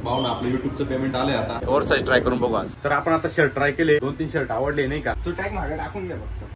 भाऊन आपलं युट्यूबचं पेमेंट आलंय आता ओव्हर साईज ट्राय करून बघू आज. तर आपण आता शर्ट ट्राय केले, 2-3 शर्ट आवडले नाही का, तू टॅग मागे टाकून घ्या फक्त.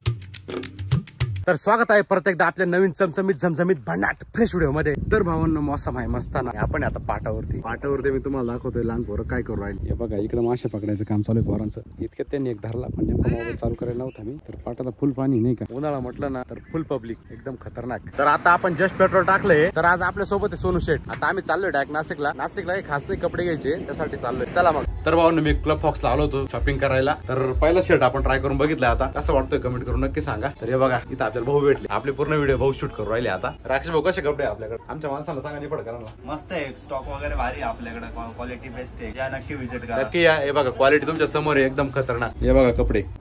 तर स्वागत आहे परत एकदा आपल्या नवीन चमचमीत झमझमीत भन्नाट फ्रेश व्हिडिओ मध्ये. तर भावांनो मौसम आहे मस्ताना. आपण आता पाटावरती मी तुम्हाला दाखवतोय लहान पोरं काय करू राहिले. हे बघा इकडे मासे पकडायचं काम चालू आहे पोरांचं. इतक्यात त्यांनी एक धरला पण नेमका मोबाईल चालू करायला नव्हता मी. तर पाटाला फुल पाणी नाही का, उन्हाळा म्हटलं ना तर फुल पब्लिक एकदम खतरनाक. तर आता आपण जस्ट पेट्रोल टाकलंय. तर आज आपल्या सोबत आहे सोनू शेठ. आता आम्ही चाललोय डायरेक्ट नाशिकला एक खास नाही कपडे घ्यायचे त्यासाठी चाललोय. चला मग. तर भावांनो मी क्लब फॉक्सला आलो होतो शॉपिंग करायला. तर पहिला शर्ट आपण ट्राय करून बघितलं. आता कसं वाटतोय कमेंट करून नक्की सांगा. तर हे बघा इथं आपल्याला भाऊ भेटले. आपले पूर्ण व्हिडिओ भाऊ शूट करू राहिले. आता राकेश भाऊ कसे कपडे आपल्याकडे, आमच्या माणसाला सांगा नाही पड करा ना. मस्त आहे, स्टॉक वगैरे भारी आपल्याकडे, क्वालिटी बेस्ट आहे. या नक्की विजिट करा. नक्की या. हे बघा क्वालिटी तुमच्या समोर आहे एकदम खतरनाक. हे बघा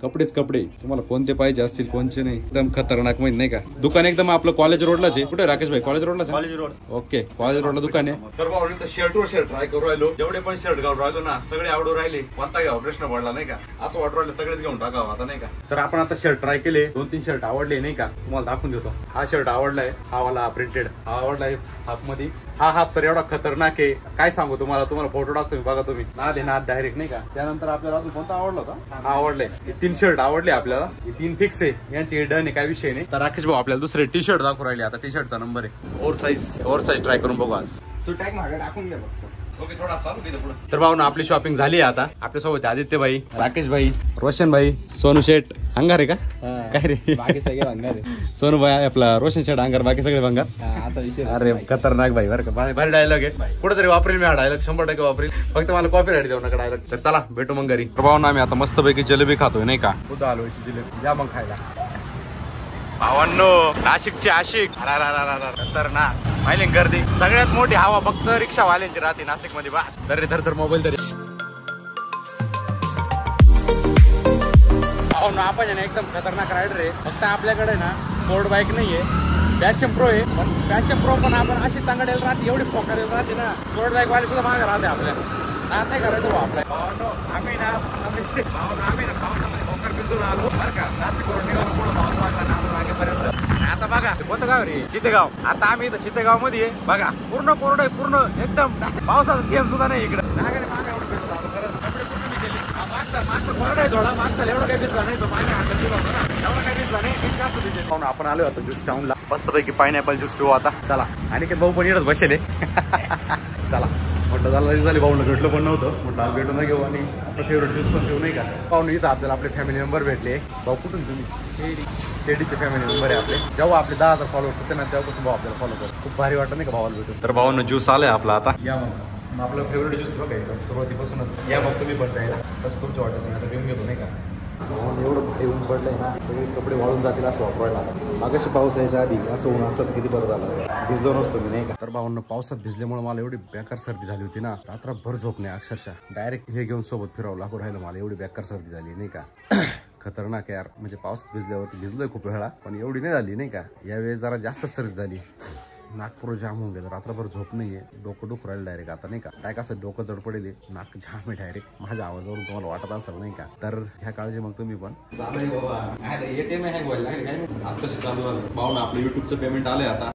कपडेच कपडे तुम्हाला कोणते पाहिजे असतील कोणते नाही एकदम खतरनाक माहिती नाही का. दुकान एकदम आपलं कॉलेज रोडलाच आहे. कुठे राकेश भाई? कॉलेज रोडला. College road. ओके कॉलेज रोडला दुकान आहे. तर भाऊ शर्ट वर शर्ट ट्राय करू राहिलो. जेवढे पण शर्ट घालून राहिलो ना सगळे आवडू राहिले. कोणता घ्यावा प्रश्न पडला नाही का. असं वाटू राहिलं सगळेच घेऊन टाकावं आता नाही का. तर आपण आता शर्ट ट्राय केले, 2-3 शर्ट आवडले नाही का, तुम्हाला दाखवून देतो. हा शर्ट आवडलाय, हा वाला प्रिंटेड हा आवडलाय हाफ मध्ये. हा हाफ तर एवढा खतरनाक आहे काय सांगू तुम्हाला फोटो टाकतो बघा तुम्ही. नाद डायरेक्ट नाही का. त्यानंतर आपल्याला अजून कोणता आवडला होता, हा आवडलाय. 3 शर्ट आवडले आपल्याला. 3 फिक्स आहे यांची डन आहे काय विषय नाही. तर राकेश भाऊ आपल्याला दुसरे टी शर्ट दाखवू राहिले. आता टी शर्टचा नंबर आहे ओव्हर साईज ट्राय करून बघू आज. तू टॅग मागे टाकून घ्या फक्त. ओके थोडा चालू केलं पुढे. तर भाऊ आपली शॉपिंग झाली आता. आपल्यासोबत आदित्य भाई, राकेश भाई, रोशन भाई, सोनू शेठ अंगार आहे का काय रे, बाकी सगळे भंगार आहे. सोनू भाई आपला रोशन शेठ अंगार, बाकी सगळे भंगार. असा विषय. अरे खतरनाक भाई बरं का. भारी डायलॉग आहे. कुठेतरी वापरेल मी हा डायलॉग, 100% वापरेल. फक्त मला कॉपी राईट देऊ नका डायलॉग. तर चला भेटू मग घरी. भाऊ आम्ही आता मस्तपैकी जलेबी खातोय नाही का. खुद हलवायची जलेबी या मग खायला. भावांनो नाशिकचे आशिक तर ना माहिती गर्दी सगळ्यात मोठी हवा फक्त रिक्षावाल्यांची राहते नाशिक मध्ये. बस धर मोबाईल तरी. भावांनो आपण ना एकदम खतरनाक रायडर आहे. फक्त आपल्याकडे ना स्पोर्ट बाईक नाहीये, पॅशन प्रो आहे. पण पॅशन प्रो पण आपण अशी चांगडेल राहते, एवढी फोकारेल राहते ना. स्पोर्ट बाईक वाले सुद्धा मागे राहते आपल्याला. राहत नाही करायचं भाऊ आपल्या. आम्ही ना पावसामध्ये भोकर भिजून आलो बरं का. नाशिकवरून निघालो पुढे पाऊस वाटला ना मागेपर्यंत. आता बघा कोणतं गाव रे, चितेगाव. आता आम्ही इथं चितेगाव मध्ये आहे बघा. पूर्ण कोरडं आहे, पूर्ण एकदम पावसाचा थेंब सुद्धा नाही इकडे. मागे एवढं भिजलो आलो खरंच. कपडे पूर्ण मी केले. मागचा कोरडा आहे थोडा. मागचा एवढं काही भिजला नाही, तो मागे हातात दिला होता ना एवढं काही भिजला नाही. जास्त भिजले. आपण आलो होतो ज्यूस टाऊनला. मस्तपैकी पायनॅपल ज्यूस पिऊ आता. चला आणि भाऊ पण येतच बसेल. चला म्हटलं झालं भाऊला भेटलो पण नव्हतं. म्हटलं आज भेटून घेऊ आणि आपलं फेवरेट ज्यूस पण पिऊ नाही का. पाहून इथं आपल्याला आपले फॅमिली मेंबर भेटले. भाऊ कुठून तुम्ही? शेडीचे फॅमिली मेंबर आहे आपले. जेव्हा आपले 10,000 फॉलोअर्स होते ना तेव्हापासून भाऊ आपल्याला फॉलो करतो. खूप भारी वाटतं नाही का भावाला भेटून. तर भावानं ज्यूस आलाय आपला आता. या मग आपलं फेवरेट ज्यूस बघा एकदम सुरुवातीपासूनच. या मग तुम्ही पण प्यायला कसं तुमच्या वाटतं आता पिऊन घेतो नाही का. एवढं भारी ऊन पडलंय ना सगळे कपडे वाळून जातील असं वापरायला. मागाशी पाऊस यायच्या आधी असं ऊन असतं किती बरं झालं असतं. भिजलो नसतो मी नाही का. तर भावांना पावसात भिजल्यामुळे मला एवढी बेकार सर्दी झाली होती ना, रात्रभर झोप नाही अक्षरशः. डायरेक्ट हे घेऊन सोबत फिरावं लागू राहिलं मला. एवढी बेकार सर्दी झाली नाही का. खतरनाक यार. म्हणजे पावसात भिजल्यावरती भिजलोय खूप वेळा पण एवढी नाही झाली नाही का. यावेळेस जरा जास्त सर्दी झाली. नागपूर जाम होऊन गेलं. रात्रभर झोप नाहीये. डोकं दुखू राहिलं डायरेक्ट आता नाही का. काय कसं डोकं जड पडेल, नाक जाम आहे डायरेक्ट. माझ्या आवाजावरून तुम्हाला वाटत असेल नाही का. तर ह्या काळजी मग तुम्ही पण चालू आहे बाबा. ATM हँग व्हायला लागले काय आता चालू झालं. भाऊ आपलं युट्यूबचं पेमेंट आलंय आता.